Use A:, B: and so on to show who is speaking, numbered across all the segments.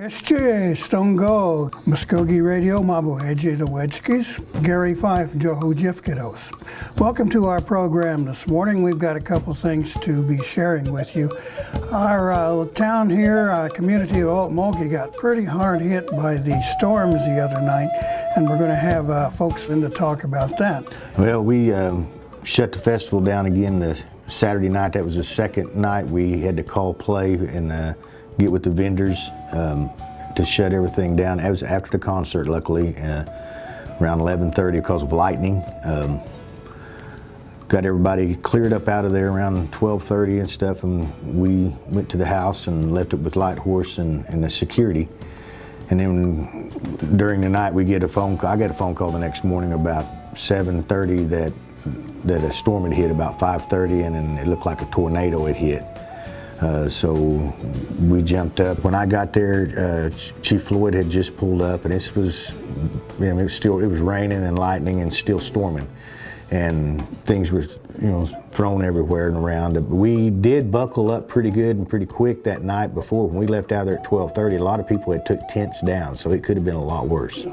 A: Jeszcze Stongo, Muscogee Radio, Mabuheji the Wedskis, Gary Fife, Joho Jifkidos. Welcome to our program this morning. We've got a couple things to be sharing with you. Our town here, community of Mulkey, got pretty hard hit by the storms the other night, and we're going to have folks in to talk about that.
B: Well, we shut the festival down again the Saturday night. That was the second night. We had to call play and get with the vendors to shut everything down. That was after the concert, luckily, around 11:30 because of lightning. Got everybody cleared up out of there around 12:30 and stuff, and we went to the house and left it with Light Horse and the security. And then during the night, we get a phone call. I got a phone call the next morning about 7:30 that a storm had hit about 5:30, and then it looked like a tornado had hit. So we jumped up. When I got there, Chief Floyd had just pulled up, and it was raining and lightning and still storming, and things were thrown everywhere and around. But we did buckle up pretty good and pretty quick that night before. When we left out there at 12:30, a lot of people had took tents down, so it could have been a lot worse.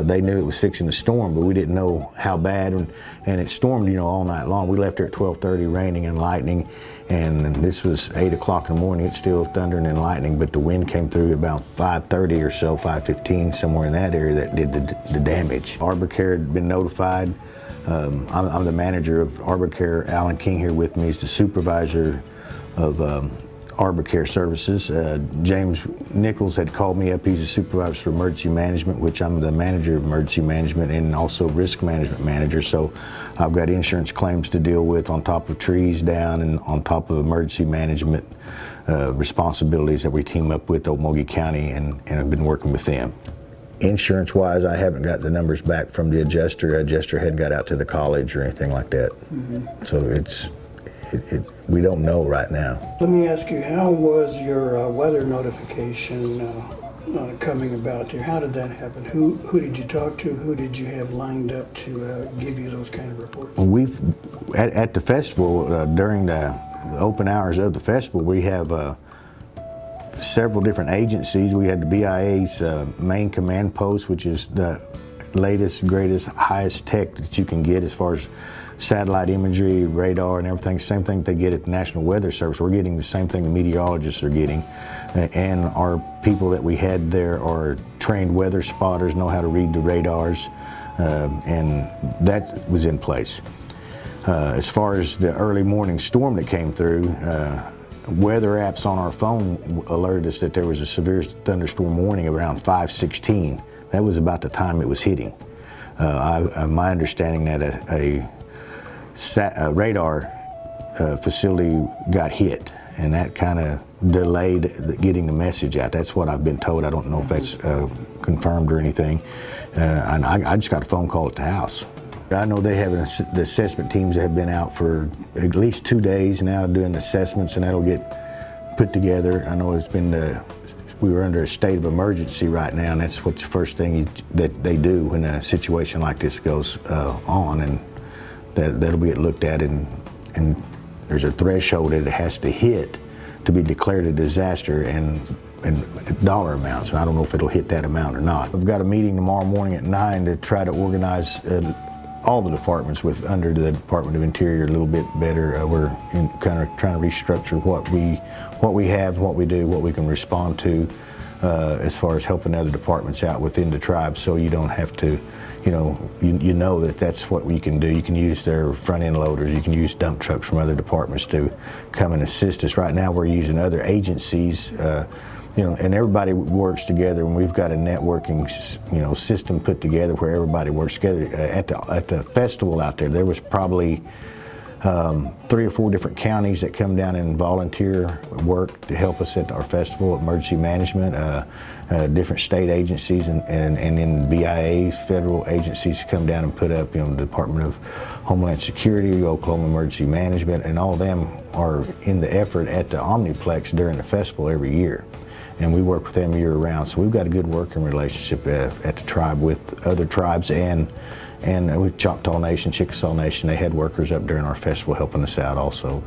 B: They knew it was fixing to storm, but we didn't know how bad, and it stormed all night long. We left there at 12:30, raining and lightning, and this was 8 o'clock in the morning. It's still thundering and lightning, but the wind came through about 5:30 or so, 5:15, somewhere in that area that did the damage. Arbor Care had been notified. I'm the manager of Arbor Care. Alan King here with me is the supervisor of Arbor Care Services. James Nichols had called me up. He's a supervisor for emergency management, which I'm the manager of emergency management and also risk management manager. So I've got insurance claims to deal with on top of trees down and on top of emergency management responsibilities that we team up with Muscogee County and have been working with them. Insurance-wise, I haven't got the numbers back from the adjuster. Adjuster hadn't got out to the college or anything like that. Mm-hmm. So we don't know right now.
A: Let me ask you, how was your weather notification coming about here? How did that happen? Who did you talk to? Who did you have lined up to give you those kind of reports?
B: We've at the festival during the open hours of the festival, we have several different agencies. We had the BIA's main command post, which is the latest, greatest, highest tech that you can get as far as satellite imagery, radar, and everything. Same thing they get at the National Weather Service. We're getting the same thing the meteorologists are getting. And our people that we had there are trained weather spotters, know how to read the radars, and that was in place. As far as the early morning storm that came through, weather apps on our phone alerted us that there was a severe thunderstorm warning around 5:16. That was about the time it was hitting. My understanding that a radar facility got hit, and that kind of delayed getting the message out. That's what I've been told. I don't know if that's confirmed or anything. And I just got a phone call at the house. I know they have the assessment teams that have been out for at least 2 days now doing assessments, and that'll get put together. I know it's been we were under a state of emergency right now, and that's what's the first thing that they do when a situation like this goes on, and that'll get looked at, and there's a threshold that it has to hit to be declared a disaster, and dollar amounts, and I don't know if it'll hit that amount or not. I've got a meeting tomorrow morning at 9 to try to organize all the departments under the Department of Interior a little bit better. We're kind of trying to restructure what we have, what we do, what we can respond to as far as helping other departments out within the tribe, so you don't have to, you know that that's what we can do. You can use their front end loaders, you can use dump trucks from other departments to come and assist us. Right now we're using other agencies, and everybody works together, and we've got a networking, system put together where everybody works together. At the festival out there was probably 3 or 4 different counties that come down and volunteer work to help us at our festival, emergency management, different state agencies, and then BIAs, federal agencies come down and put up, the Department of Homeland Security, Oklahoma Emergency Management, and all of them are in the effort at the Omniplex during the festival every year. And we work with them year round, so we've got a good working relationship at the tribe with other tribes and with Choctaw Nation, Chickasaw Nation. They had workers up during our festival helping us out also.